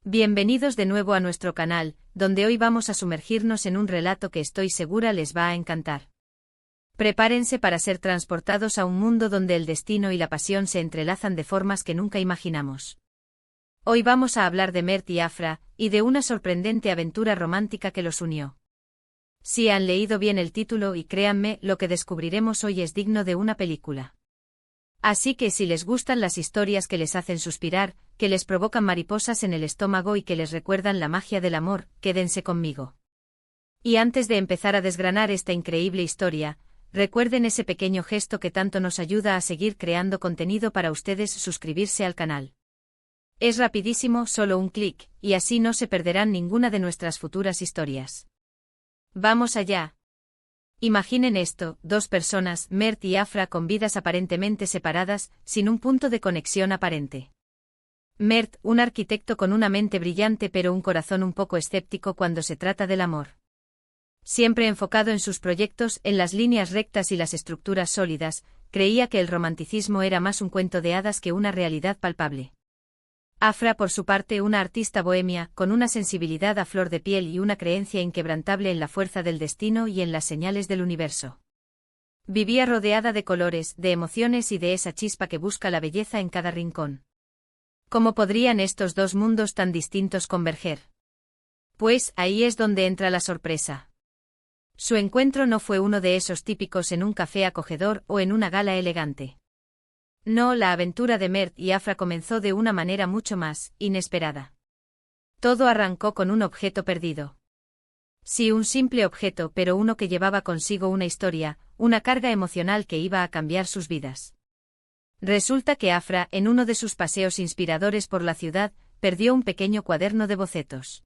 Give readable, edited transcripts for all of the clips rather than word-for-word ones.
Bienvenidos de nuevo a nuestro canal, donde hoy vamos a sumergirnos en un relato que estoy segura les va a encantar. Prepárense para ser transportados a un mundo donde el destino y la pasión se entrelazan de formas que nunca imaginamos. Hoy vamos a hablar de Mert y Afra, y de una sorprendente aventura romántica que los unió. Si han leído bien el título y créanme, lo que descubriremos hoy es digno de una película. Así que si les gustan las historias que les hacen suspirar, que les provocan mariposas en el estómago y que les recuerdan la magia del amor, quédense conmigo. Y antes de empezar a desgranar esta increíble historia, recuerden ese pequeño gesto que tanto nos ayuda a seguir creando contenido para ustedes: suscribirse al canal. Es rapidísimo, solo un clic, y así no se perderán ninguna de nuestras futuras historias. ¡Vamos allá! Imaginen esto: dos personas, Mert y Afra, con vidas aparentemente separadas, sin un punto de conexión aparente. Mert, un arquitecto con una mente brillante pero un corazón un poco escéptico cuando se trata del amor. Siempre enfocado en sus proyectos, en las líneas rectas y las estructuras sólidas, creía que el romanticismo era más un cuento de hadas que una realidad palpable. Afra, por su parte, una artista bohemia, con una sensibilidad a flor de piel y una creencia inquebrantable en la fuerza del destino y en las señales del universo. Vivía rodeada de colores, de emociones y de esa chispa que busca la belleza en cada rincón. ¿Cómo podrían estos dos mundos tan distintos converger? Pues ahí es donde entra la sorpresa. Su encuentro no fue uno de esos típicos en un café acogedor o en una gala elegante. No, la aventura de Mert y Afra comenzó de una manera mucho más inesperada. Todo arrancó con un objeto perdido. Sí, un simple objeto, pero uno que llevaba consigo una historia, una carga emocional que iba a cambiar sus vidas. Resulta que Afra, en uno de sus paseos inspiradores por la ciudad, perdió un pequeño cuaderno de bocetos.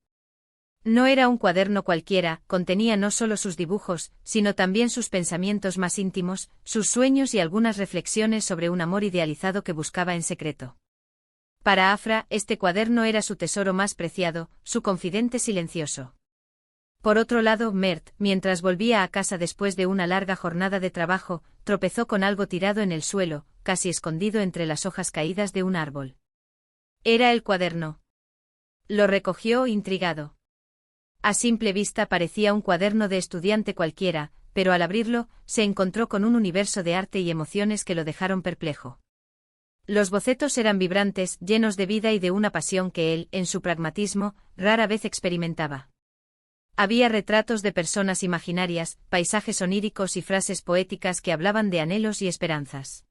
No era un cuaderno cualquiera, contenía no solo sus dibujos, sino también sus pensamientos más íntimos, sus sueños y algunas reflexiones sobre un amor idealizado que buscaba en secreto. Para Afra, este cuaderno era su tesoro más preciado, su confidente silencioso. Por otro lado, Mert, mientras volvía a casa después de una larga jornada de trabajo, tropezó con algo tirado en el suelo, casi escondido entre las hojas caídas de un árbol. Era el cuaderno. Lo recogió intrigado. A simple vista parecía un cuaderno de estudiante cualquiera, pero al abrirlo, se encontró con un universo de arte y emociones que lo dejaron perplejo. Los bocetos eran vibrantes, llenos de vida y de una pasión que él, en su pragmatismo, rara vez experimentaba. Había retratos de personas imaginarias, paisajes oníricos y frases poéticas que hablaban de anhelos y esperanzas.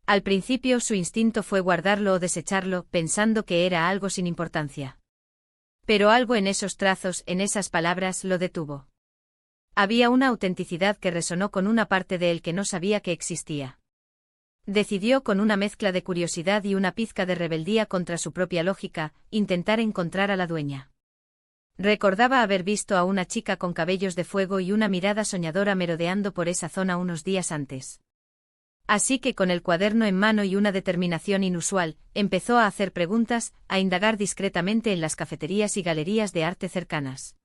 Al principio su instinto fue guardarlo o desecharlo, pensando que era algo sin importancia. Pero algo en esos trazos, en esas palabras, lo detuvo. Había una autenticidad que resonó con una parte de él que no sabía que existía. Decidió, con una mezcla de curiosidad y una pizca de rebeldía contra su propia lógica, intentar encontrar a la dueña. Recordaba haber visto a una chica con cabellos de fuego y una mirada soñadora merodeando por esa zona unos días antes. Así que, con el cuaderno en mano y una determinación inusual, empezó a hacer preguntas, a indagar discretamente en las cafeterías y galerías de arte cercanas.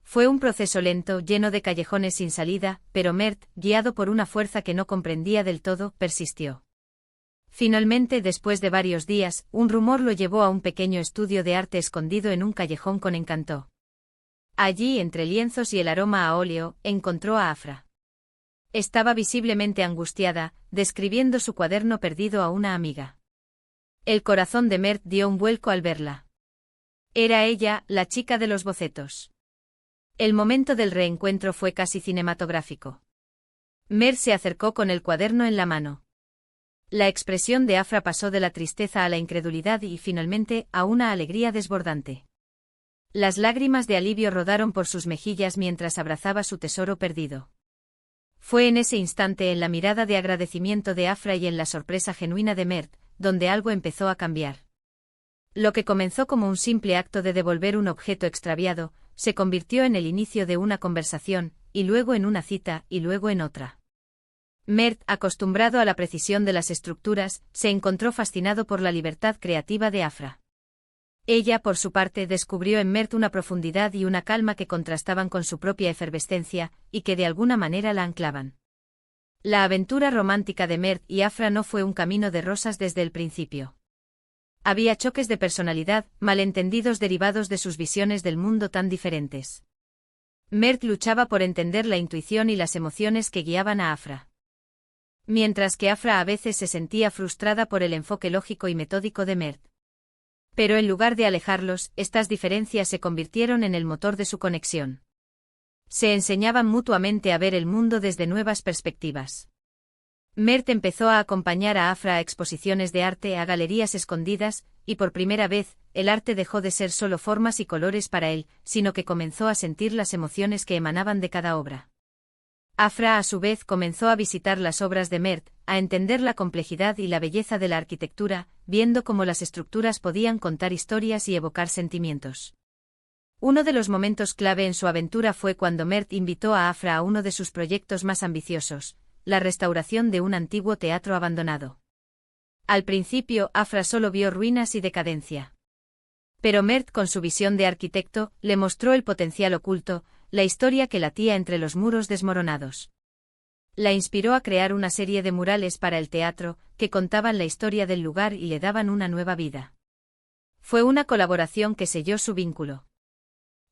Fue un proceso lento, lleno de callejones sin salida, pero Mert, guiado por una fuerza que no comprendía del todo, persistió. Finalmente, después de varios días, un rumor lo llevó a un pequeño estudio de arte escondido en un callejón con encanto. Allí, entre lienzos y el aroma a óleo, encontró a Afra. Estaba visiblemente angustiada, describiendo su cuaderno perdido a una amiga. El corazón de Mert dio un vuelco al verla. Era ella, la chica de los bocetos. El momento del reencuentro fue casi cinematográfico. Mert se acercó con el cuaderno en la mano. La expresión de Afra pasó de la tristeza a la incredulidad y, finalmente, a una alegría desbordante. Las lágrimas de alivio rodaron por sus mejillas mientras abrazaba su tesoro perdido. Fue en ese instante, en la mirada de agradecimiento de Afra y en la sorpresa genuina de Mert, donde algo empezó a cambiar. Lo que comenzó como un simple acto de devolver un objeto extraviado, se convirtió en el inicio de una conversación, y luego en una cita, y luego en otra. Mert, acostumbrado a la precisión de las estructuras, se encontró fascinado por la libertad creativa de Afra. Ella, por su parte, descubrió en Mert una profundidad y una calma que contrastaban con su propia efervescencia, y que de alguna manera la anclaban. La aventura romántica de Mert y Afra no fue un camino de rosas desde el principio. Había choques de personalidad, malentendidos derivados de sus visiones del mundo tan diferentes. Mert luchaba por entender la intuición y las emociones que guiaban a Afra. Mientras que Afra a veces se sentía frustrada por el enfoque lógico y metódico de Mert. Pero en lugar de alejarlos, estas diferencias se convirtieron en el motor de su conexión. Se enseñaban mutuamente a ver el mundo desde nuevas perspectivas. Mert empezó a acompañar a Afra a exposiciones de arte, a galerías escondidas, y por primera vez, el arte dejó de ser solo formas y colores para él, sino que comenzó a sentir las emociones que emanaban de cada obra. Afra a su vez comenzó a visitar las obras de Mert, a entender la complejidad y la belleza de la arquitectura, viendo cómo las estructuras podían contar historias y evocar sentimientos. Uno de los momentos clave en su aventura fue cuando Mert invitó a Afra a uno de sus proyectos más ambiciosos, la restauración de un antiguo teatro abandonado. Al principio, Afra solo vio ruinas y decadencia. Pero Mert, con su visión de arquitecto, le mostró el potencial oculto, la historia que latía entre los muros desmoronados. La inspiró a crear una serie de murales para el teatro, que contaban la historia del lugar y le daban una nueva vida. Fue una colaboración que selló su vínculo.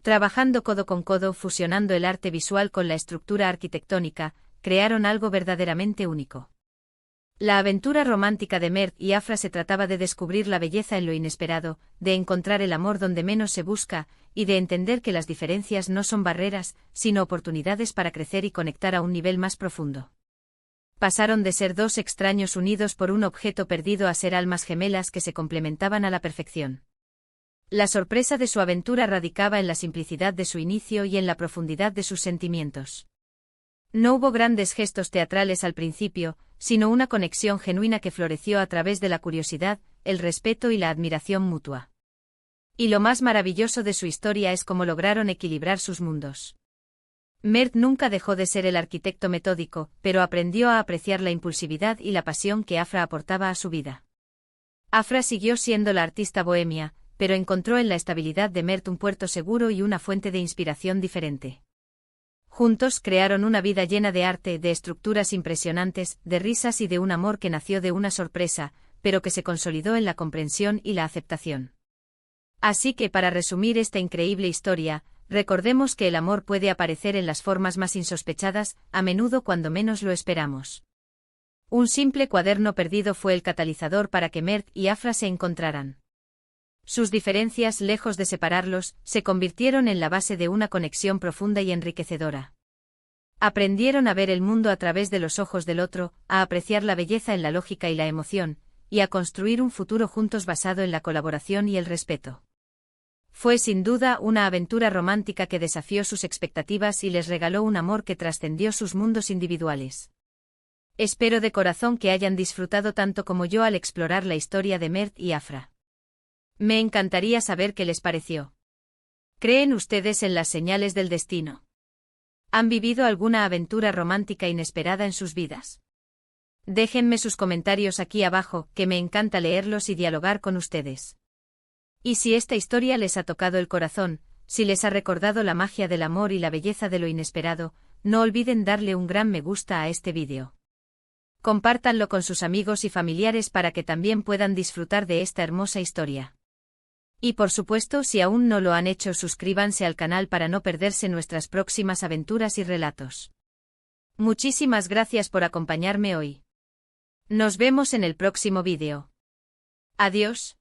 Trabajando codo con codo, fusionando el arte visual con la estructura arquitectónica, crearon algo verdaderamente único. La aventura romántica de Mert y Afra se trataba de descubrir la belleza en lo inesperado, de encontrar el amor donde menos se busca, y de entender que las diferencias no son barreras, sino oportunidades para crecer y conectar a un nivel más profundo. Pasaron de ser dos extraños unidos por un objeto perdido a ser almas gemelas que se complementaban a la perfección. La sorpresa de su aventura radicaba en la simplicidad de su inicio y en la profundidad de sus sentimientos. No hubo grandes gestos teatrales al principio, sino una conexión genuina que floreció a través de la curiosidad, el respeto y la admiración mutua. Y lo más maravilloso de su historia es cómo lograron equilibrar sus mundos. Mert nunca dejó de ser el arquitecto metódico, pero aprendió a apreciar la impulsividad y la pasión que Afra aportaba a su vida. Afra siguió siendo la artista bohemia, pero encontró en la estabilidad de Mert un puerto seguro y una fuente de inspiración diferente. Juntos crearon una vida llena de arte, de estructuras impresionantes, de risas y de un amor que nació de una sorpresa, pero que se consolidó en la comprensión y la aceptación. Así que para resumir esta increíble historia, recordemos que el amor puede aparecer en las formas más insospechadas, a menudo cuando menos lo esperamos. Un simple cuaderno perdido fue el catalizador para que Mert y Afra se encontraran. Sus diferencias, lejos de separarlos, se convirtieron en la base de una conexión profunda y enriquecedora. Aprendieron a ver el mundo a través de los ojos del otro, a apreciar la belleza en la lógica y la emoción, y a construir un futuro juntos basado en la colaboración y el respeto. Fue sin duda una aventura romántica que desafió sus expectativas y les regaló un amor que trascendió sus mundos individuales. Espero de corazón que hayan disfrutado tanto como yo al explorar la historia de Mert y Afra. Me encantaría saber qué les pareció. ¿Creen ustedes en las señales del destino? ¿Han vivido alguna aventura romántica inesperada en sus vidas? Déjenme sus comentarios aquí abajo, que me encanta leerlos y dialogar con ustedes. Y si esta historia les ha tocado el corazón, si les ha recordado la magia del amor y la belleza de lo inesperado, no olviden darle un gran me gusta a este vídeo. Compártanlo con sus amigos y familiares para que también puedan disfrutar de esta hermosa historia. Y por supuesto, si aún no lo han hecho, suscríbanse al canal para no perderse nuestras próximas aventuras y relatos. Muchísimas gracias por acompañarme hoy. Nos vemos en el próximo vídeo. Adiós.